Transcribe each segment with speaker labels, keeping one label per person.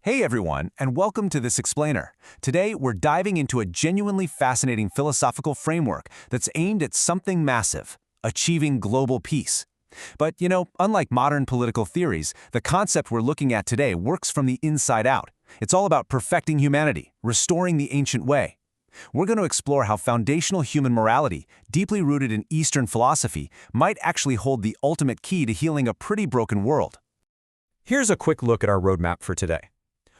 Speaker 1: Hey everyone, and welcome to this explainer. Today, we're diving into a genuinely fascinating philosophical framework that's aimed at something massive, achieving global peace. But, unlike modern political theories, the concept we're looking at today works from the inside out. It's all about perfecting humanity, restoring the ancient way. We're going to explore how foundational human morality, deeply rooted in Eastern philosophy, might actually hold the ultimate key to healing a pretty broken world.
Speaker 2: Here's a quick look at our roadmap for today.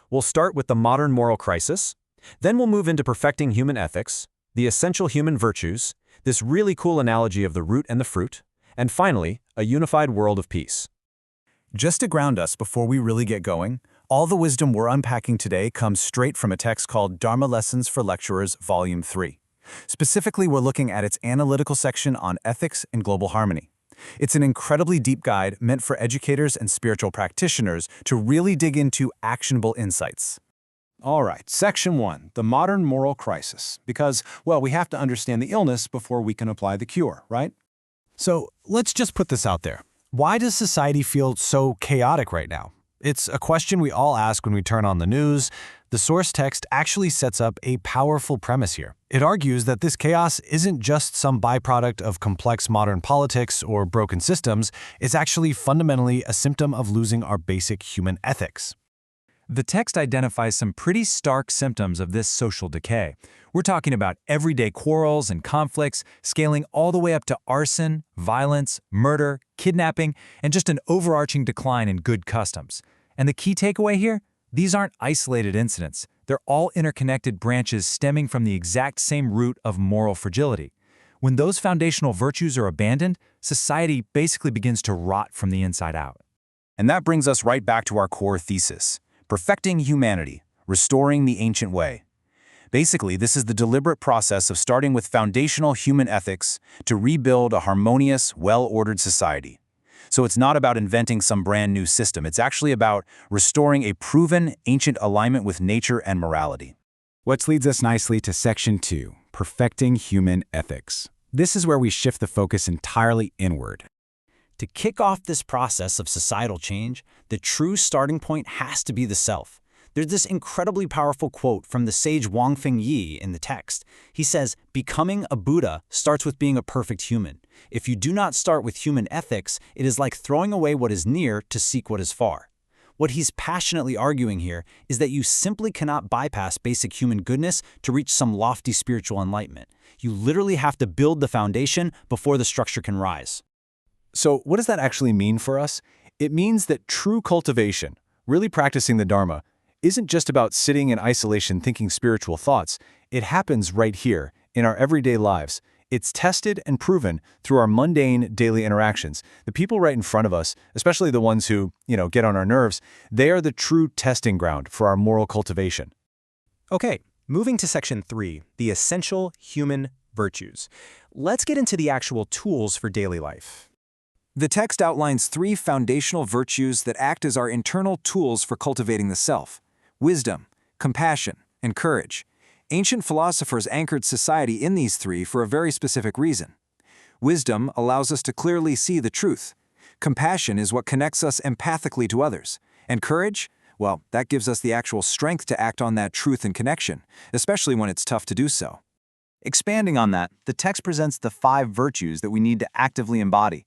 Speaker 2: We'll start with the modern moral crisis, then we'll move into perfecting human ethics, the essential human virtues, this really cool analogy of the root and the fruit, and finally, a unified world of peace.
Speaker 1: Just to ground us before we really get going, all the wisdom we're unpacking today comes straight from a text called Dharma Lessons for Lecturers, Volume 3. Specifically, we're looking at its analytical section on ethics and global harmony. It's an incredibly deep guide meant for educators and spiritual practitioners to really dig into actionable insights.
Speaker 3: All right, Section 1, the modern moral crisis. Because, we have to understand the illness before we can apply the cure, right?
Speaker 4: So let's just put this out there. Why does society feel so chaotic right now? It's a question we all ask when we turn on the news. The source text actually sets up a powerful premise here. It argues that this chaos isn't just some byproduct of complex modern politics or broken systems, it's actually fundamentally a symptom of losing our basic human ethics.
Speaker 5: The text identifies some pretty stark symptoms of this social decay. We're talking about everyday quarrels and conflicts, scaling all the way up to arson, violence, murder, kidnapping, and just an overarching decline in good customs. And the key takeaway here? These aren't isolated incidents. They're all interconnected branches stemming from the exact same root of moral fragility. When those foundational virtues are abandoned, society basically begins to rot from the inside out.
Speaker 1: And that brings us right back to our core thesis: perfecting humanity, restoring the ancient way. Basically, this is the deliberate process of starting with foundational human ethics to rebuild a harmonious, well-ordered society. So it's not about inventing some brand new system. It's actually about restoring a proven, ancient alignment with nature and morality.
Speaker 6: Which leads us nicely to Section 2, perfecting human ethics. This is where we shift the focus entirely inward.
Speaker 7: To kick off this process of societal change, the true starting point has to be the self. There's this incredibly powerful quote from the sage Wangfeng Yi in the text. He says, "Becoming a Buddha starts with being a perfect human. If you do not start with human ethics, it is like throwing away what is near to seek what is far." What he's passionately arguing here is that you simply cannot bypass basic human goodness to reach some lofty spiritual enlightenment. You literally have to build the foundation before the structure can rise.
Speaker 3: So what does that actually mean for us? It means that true cultivation, really practicing the Dharma, isn't just about sitting in isolation thinking spiritual thoughts. It happens right here, in our everyday lives. It's tested and proven through our mundane daily interactions. The people right in front of us, especially the ones who, get on our nerves, they are the true testing ground for our moral cultivation.
Speaker 2: Okay, moving to Section 3, the essential human virtues. Let's get into the actual tools for daily life.
Speaker 1: The text outlines 3 foundational virtues that act as our internal tools for cultivating the self: wisdom, compassion, and courage. Ancient philosophers anchored society in these 3 for a very specific reason. Wisdom allows us to clearly see the truth. Compassion is what connects us empathically to others. And courage? Well, that gives us the actual strength to act on that truth and connection, especially when it's tough to do so. Expanding on that, the text presents the 5 virtues that we need to actively embody.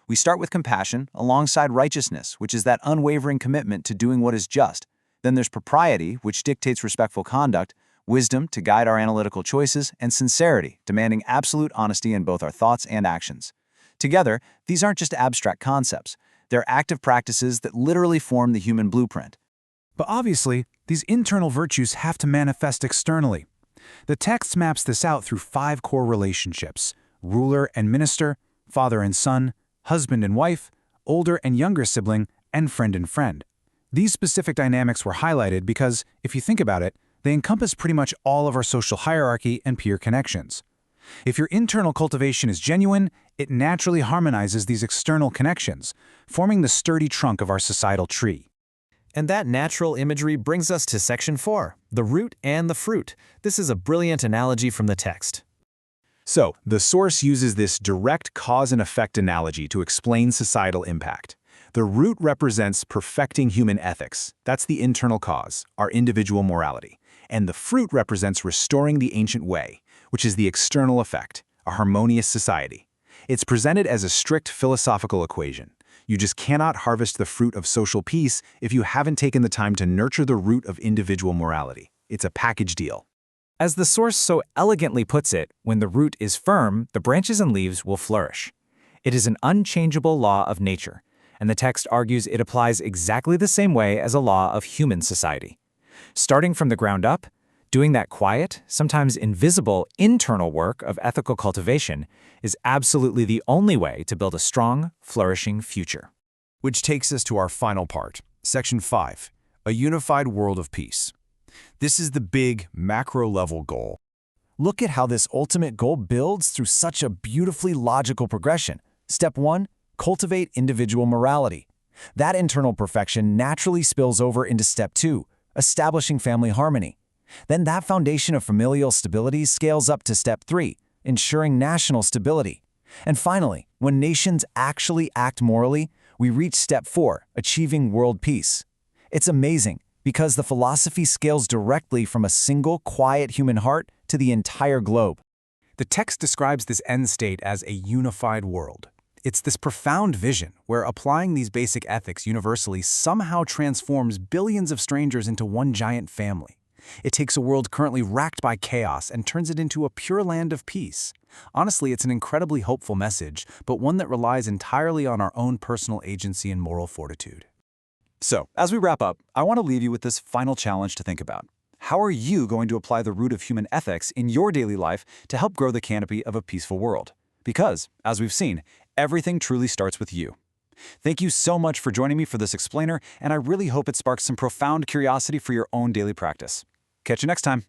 Speaker 1: We start with compassion alongside righteousness, which is that unwavering commitment to doing what is just. Then there's propriety, which dictates respectful conduct, wisdom to guide our analytical choices, and sincerity, demanding absolute honesty in both our thoughts and actions. Together, these aren't just abstract concepts. They're active practices that literally form the human blueprint.
Speaker 4: But obviously, these internal virtues have to manifest externally. The text maps this out through 5 core relationships: ruler and minister, father and son, husband and wife, older and younger sibling, and friend and friend. These specific dynamics were highlighted because, if you think about it, they encompass pretty much all of our social hierarchy and peer connections. If your internal cultivation is genuine, it naturally harmonizes these external connections, forming the sturdy trunk of our societal tree.
Speaker 2: And that natural imagery brings us to Section 4, the root and the fruit. This is a brilliant analogy from the text.
Speaker 3: So, the source uses this direct cause and effect analogy to explain societal impact.
Speaker 6: The root represents perfecting human ethics. That's the internal cause, our individual morality. And the fruit represents restoring the ancient way, which is the external effect, a harmonious society. It's presented as a strict philosophical equation. You just cannot harvest the fruit of social peace if you haven't taken the time to nurture the root of individual morality. It's a package deal.
Speaker 5: As the source so elegantly puts it, when the root is firm, the branches and leaves will flourish. It is an unchangeable law of nature, and the text argues it applies exactly the same way as a law of human society. Starting from the ground up, doing that quiet, sometimes invisible, internal work of ethical cultivation is absolutely the only way to build a strong, flourishing future.
Speaker 2: Which takes us to our final part, Section 5, a unified world of peace. This is the big, macro-level goal.
Speaker 1: Look at how this ultimate goal builds through such a beautifully logical progression. Step 1, cultivate individual morality. That internal perfection naturally spills over into Step 2, establishing family harmony. Then that foundation of familial stability scales up to Step 3, ensuring national stability. And finally, when nations actually act morally, we reach Step 4, achieving world peace. It's amazing, because the philosophy scales directly from a single, quiet human heart to the entire globe.
Speaker 4: The text describes this end state as a unified world. It's this profound vision where applying these basic ethics universally somehow transforms billions of strangers into one giant family. It takes a world currently racked by chaos and turns it into a pure land of peace. Honestly, it's an incredibly hopeful message, but one that relies entirely on our own personal agency and moral fortitude.
Speaker 1: So, as we wrap up, I want to leave you with this final challenge to think about. How are you going to apply the root of human ethics in your daily life to help grow the canopy of a peaceful world? Because, as we've seen, everything truly starts with you. Thank you so much for joining me for this explainer, and I really hope it sparks some profound curiosity for your own daily practice. Catch you next time.